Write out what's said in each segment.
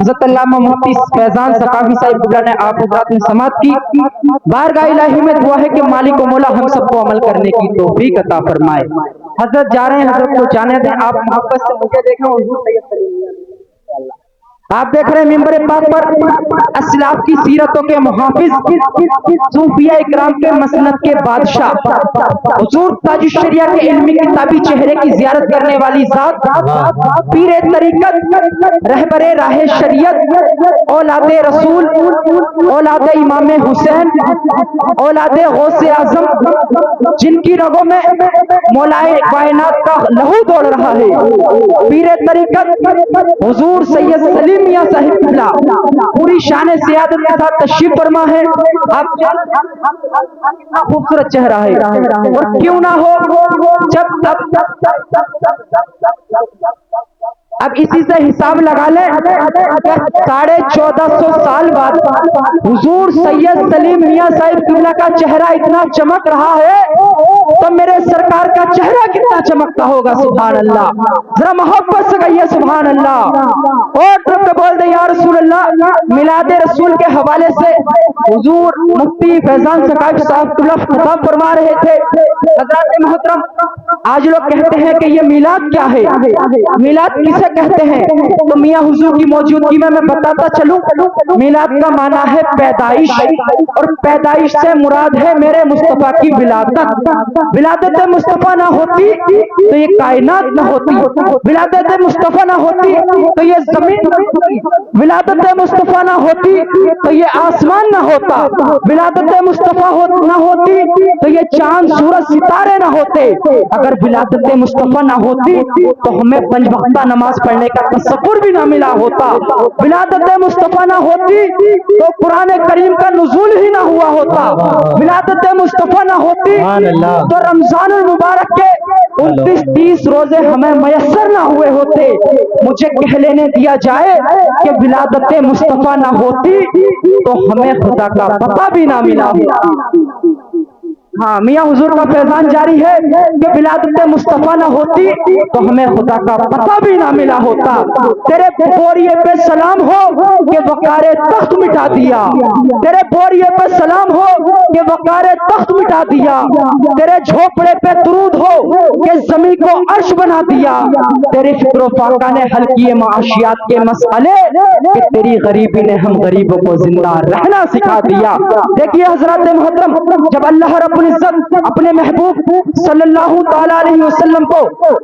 حضرت علامہ مفتی فیضان ثقافی صاحب قبلہ نے آپ حضرات نے سماعت کی. بارگاہ الہی میں دعا ہے کہ مالک و مولا ہم سب کو عمل کرنے کی توفیق عطا فرمائے. حضرت جا رہے ہیں، حضرت کو جانے دیں. آپ محبت سے مجھے دیکھیں. حضور سید سلیم آپ دیکھ رہے ہیں ممبر پاک پر اسلاف کی سیرتوں کے محافظ، صوفیہ اکرام کے مسند کے بادشاہ، حضور تاج الشریعہ کے علمی کتابی چہرے کی زیارت کرنے والی ذات، پیر طریقت، رہبر راہ شریعت، اولاد رسول، اولاد امام حسین، اولاد غوث اعظم، جن کی رگوں میں مولائے کائنات کا لہو دوڑ رہا ہے. پیر طریقت حضور سید سلیم میاں صاحب قبلہ پوری شان سیادت کے ساتھ تشریف فرما ہے. آپ کتنا خوبصورت چہرہ ہے، اور کیوں نہ ہو جب اب اسی سے حساب لگا لیں کہ 1450 سال بعد حضور سید سلیم میاں صاحب قبلہ کا چہرہ اتنا چمک رہا ہے تو میرے سرکار کا چہرہ کتنا چمکتا ہوگا. سبحان اللہ. ذرا محبت سے کہیے سبحان اللہ. اور طرف سے بول دیں یا رسول اللہ. میلاد رسول کے حوالے سے حضور مفتی فیضان ثقافی صاحب قبلہ خطاب فرما رہے تھے. حضرات محترم، آج لوگ کہتے ہیں کہ یہ میلاد کیا ہے، میلاد کسے کہتے ہیں؟ تو میاں حضور کی موجودگی میں بتاتا چلوں. میلاد کا معنی ہے پیدائش، اور پیدائش سے مراد ہے میرے مصطفیٰ کی ولادت. ولادت مصطفیٰ نہ ہوتی تو یہ کائنات نہ ہوتی، ولادت مصطفیٰ نہ ہوتی تو یہ زمین نہ ہوتی، ولادت مصطفیٰ نہ ہوتی تو یہ آسمان نہ ہوتا، ولادت مصطفیٰ نہ ہوتی تو یہ چاند سورج ستارے نہ ہوتے. اگر ولادت مصطفیٰ نہ ہوتی تو ہمیں پنج وقتہ نماز پڑھنے کا تصور بھی نہ ملا ہوتا. ولادت مصطفیٰ نہ ہوتی تو قرآن کریم کا نزول ہی نہ ہوا ہوتا. ولادت مصطفیٰ نہ ہوتی تو رمضان المبارک کے 29-30 روزے ہمیں میسر نہ ہوئے ہوتے. مجھے کہہ لینے دیا جائے کہ ولادت مصطفیٰ نہ ہوتی تو ہمیں خدا کا پتہ بھی نہ ملا ہوتا. ہاں، میاں حضور کا فیضان جاری ہے کہ ولادت مصطفیٰ نہ ہوتی تو ہمیں خدا کا پتہ بھی نہ ملا ہوتا. تیرے بوریے پہ سلام ہو کہ وقار تخت مٹا دیا، تیرے بوریے پہ سلام ہو کہ وقار تخت مٹا دیا، تیرے جھوپڑے پہ درود ہو کہ زمین کو عرش بنا دیا. تیرے فکر و فاقہ نے حل کیے معاشیات کے مسئلے کہ تیری غریبی نے ہم غریبوں کو زندہ رہنا سکھا دیا. دیکھیے حضرات محترم، جب اللہ رب العزت اپنے محبوب صلی اللہ تعالی علیہ وسلم کو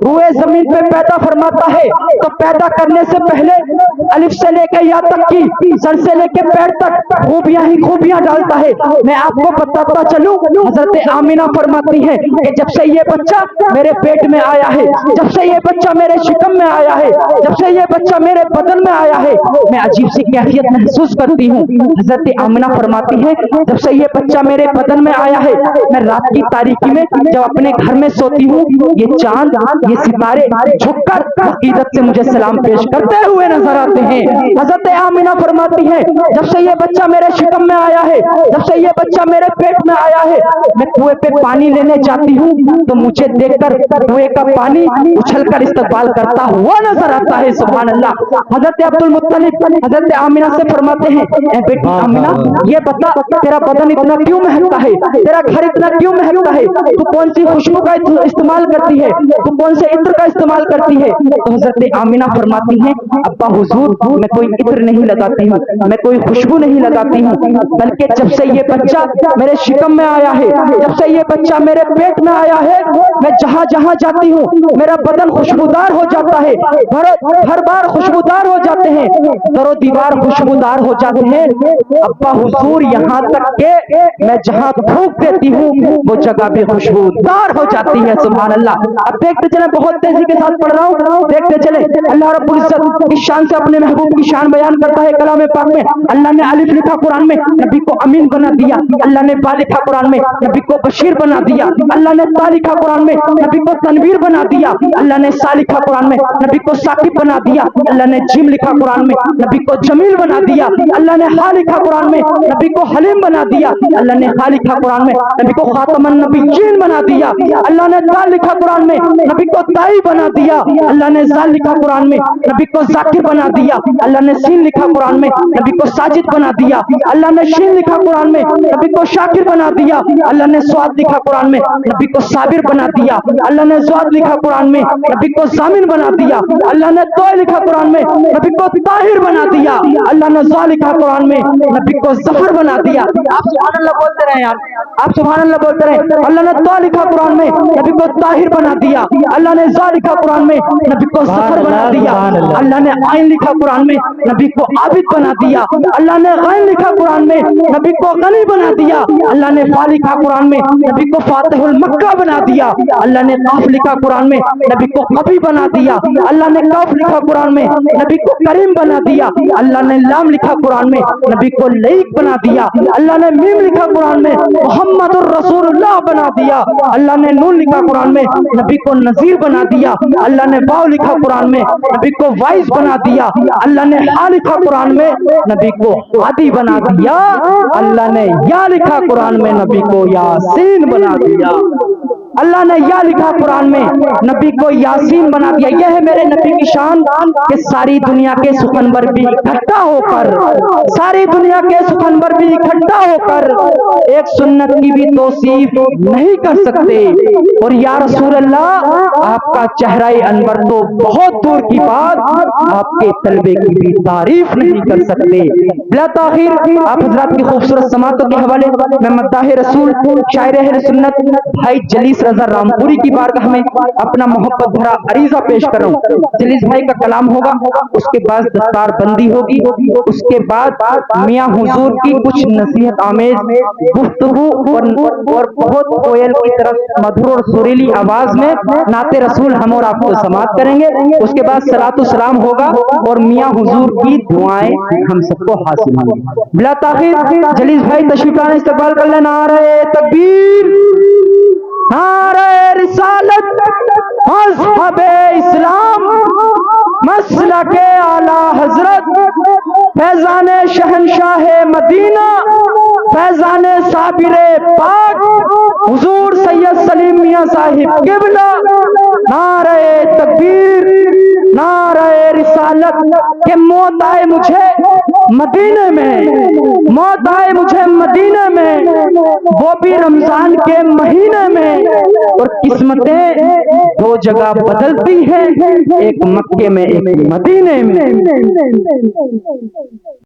روئے زمین پہ پیدا فرماتا ہے تو پیدا کرنے سے پہلے الف سے لے کے یا تک کی، سر سے لے کے پیر تک خوبیاں ہی خوبیاں ڈالتا ہے. میں آپ کو بتاتا چلوں، حضرت آمینہ فرماتی ہے کہ جب سے یہ بچہ میرے پیٹ میں آیا ہے، جب سے یہ بچہ میرے شکم میں آیا ہے، جب سے یہ بچہ میرے بدن میں آیا ہے، میں عجیب سی کیفیت محسوس کرتی ہوں. حضرت آمینہ فرماتی ہے جب سے یہ بچہ میرے بدن میں آیا ہے، میں رات کی تاریکی میں جب اپنے گھر میں سوتی ہوں، یہ چاند یہ ستارے جھک کر عقیدت سے مجھے سلام پیش کرتے ہوئے نظر آتے ہیں. حضرت آمینہ فرماتی ہے جب سے یہ بچہ میرے شکم میں آیا ہے، جب سے یہ بچہ میرے پیٹ میں آیا ہے، میں کنویں پہ پانی لینے جاتی ہوں تو مجھے دیکھ کر کنویں کا پانی اچھل کر استقبال کرتا ہوا نظر آتا ہے. سبحان اللہ. حضرت عبد المطلب حضرت آمینہ سے فرماتے ہیں اے بیٹی آمینہ، یہ بتا تیرا بدن اتنا کیوں مہکتا ہے، تیرا گھر اتنا کیوں مہکتا ہے، تو کون سی خوشبو کا استعمال کرتی ہے، تو کون سے عطر کا استعمال کرتی ہے؟ تو حضرت آمینہ فرماتی ہیں ابا حضور، میں کوئی عطر نہیں لگاتی ہوں، میں کوئی خوشبو نہیں لگاتی ہوں، بلکہ جب سے یہ بچہ میرے شکم میں آیا ہے، جب سے یہ بچہ میرے پیٹ میں آیا ہے، میں جہاں جہاں جاتی ہوں میرا بدن خوشبودار ہو جاتا ہے، ہر بار خوشبودار ہو جاتے ہیں، در و دیوار خوشبودار ہو جاتے ہیں. ابا حضور یہاں تک کہ میں جہاں تھوک دیتی ہوں وہ جگہ بھی خوشبودار ہو جاتی ہے. سبحان اللہ. اب دیکھتے چلیں، بہت تیزی کے ساتھ پڑھ رہا ہوں، دیکھتے چلیں. اللہ رب العزت اس شان سے اپنے محبوب کی شان بیان کرتا ہے کلام پاک میں. اللہ نے الف لکھا قرآن میں، نبی کو امین بنا دیا. اللہ نے با لکھا قرآن میں، نبی کو بشیر بنا دیا. اللہ نے تا لکھا قرآن میں، نبی کو تنویر بنا دیا. اللہ نے سا لکھا قرآن میں، نبی کو ثاقب بنا دیا. اللہ نے جیم لکھا قرآن میں، نبی کو جمیل بنا دیا. اللہ نے ہا لکھا قرآن میں، نبی کو حلیم بنا دیا. اللہ نے ہا لکھا قرآن میں، نبی نبی کو خاتم النبیین بنا دیا، اللہ نے دال لکھا قرآن میں، نبی کو دائی بنا دیا، اللہ نے زال لکھا قرآن میں، نبی کو ذاکر بنا دیا، اللہ نے سین لکھا قرآن میں، نبی کو ساجد بنا دیا، اللہ نے شین لکھا قرآن میں، نبی کو شاکر بنا دیا، اللہ نے سواد لکھا قرآن میں، نبی کو صابر بنا دیا، اللہ نے زواد لکھا قرآن میں، نبی کو ضامن بنا دیا، اللہ نے توئے لکھا قرآن میں، نبی کو طاہر بنا دیا، اللہ نے زوا لکھا قرآن میں، نبی کو ظفر بنا دیا۔ آپ سبحان اللہ بولتے رہے یار، آپ سبحان اللہ بولتے رہے۔ اللہ نے تو لکھا قرآن میں، نبی کو طاہر بنا دیا، اللہ نے زا لکھا قرآن میں، نبی کو ظفر بنا دیا، اللہ نے عین لکھا قرآن میں، نبی کو عابد بنا دیا، اللہ نے غین لکھا قرآن میں، نبی کو غنی بنا دیا، اللہ نے فا لکھا قرآن میں، نبی کو فاتح المکہ بنا دیا، اللہ نے قاف لکھا قرآن میں، نبی کو قوی بنا دیا، اللہ نے کاف لکھا قرآن میں، نبی کو کریم بنا دیا، اللہ نے لام لکھا قرآن میں، نبی کو لئیک بنا دیا، اللہ نے میم لکھا قرآن میں، محمد الرسول اللہ بنا دیا، اللہ نے نون لکھا قرآن میں، نبی کو نذیر بنا دیا، اللہ نے واو لکھا قرآن میں، نبی کو وائز بنا دیا، اللہ نے ہا لکھا قرآن میں، نبی کو ہادی بنا دیا، اللہ نے یا لکھا قرآن میں، نبی کو یاسین بنا دیا، اللہ نے یا لکھا قرآن میں، نبی کو یاسین بنا دیا۔ یہ ہے میرے نبی کی شان کہ ساری دنیا کے سخنور بھی اکٹھا ہو کر، ساری دنیا کے سخنور بھی اکٹھا ہو کر ایک سنت کی بھی توصیف نہیں کر سکتے، اور یا رسول اللہ آپ کا چہرہ انور تو بہت دور کی بات آپ کے طلبے کی بھی تعریف نہیں کر سکتے۔ بلا تاخیر آپ حضرات کی خوبصورت سماعتوں کے حوالے میں مداح رسول شاعر اہل سنت بھائی جلیس رضا رامپوری کی بارگاہ میں اپنا محبت بھرا عریضہ پیش کر رہا ہوں۔ جلیس بھائی کا کلام ہوگا، اس کے بعد دستار بندی ہوگی، اس کے بعد میاں حضور کی کچھ نصیحت آمیز گفتگو اور بہت کوئل کی طرف مدھر اور سریلی آواز میں نعت رسول ہم اور آپ کو سماعت کریں گے، اس کے بعد صلاۃ و سلام ہوگا اور میاں حضور کی دعائیں ہم سب کو حاصل ہوں گی۔ بلا تاخیر جلیس بھائی تشریف لانے استقبال کر لینا۔ نعرہ تکبیر، نعرہ رسالت، مذہب اسلام، مسلک اعلی حضرت، فیضان شہنشاہ مدینہ، فیضان صابر پاک حضور سید سلیم میاں صاحب قبلہ، نعرہ تکبیر، نعرہ رسالت، کہ موت آئے مجھے مدینے میں، موت آئے مجھے مدینے میں، وہ بھی رمضان کے مہینے میں، اور قسمتیں دو جگہ بدلتی ہیں، ایک مکے میں ایک مدینے میں۔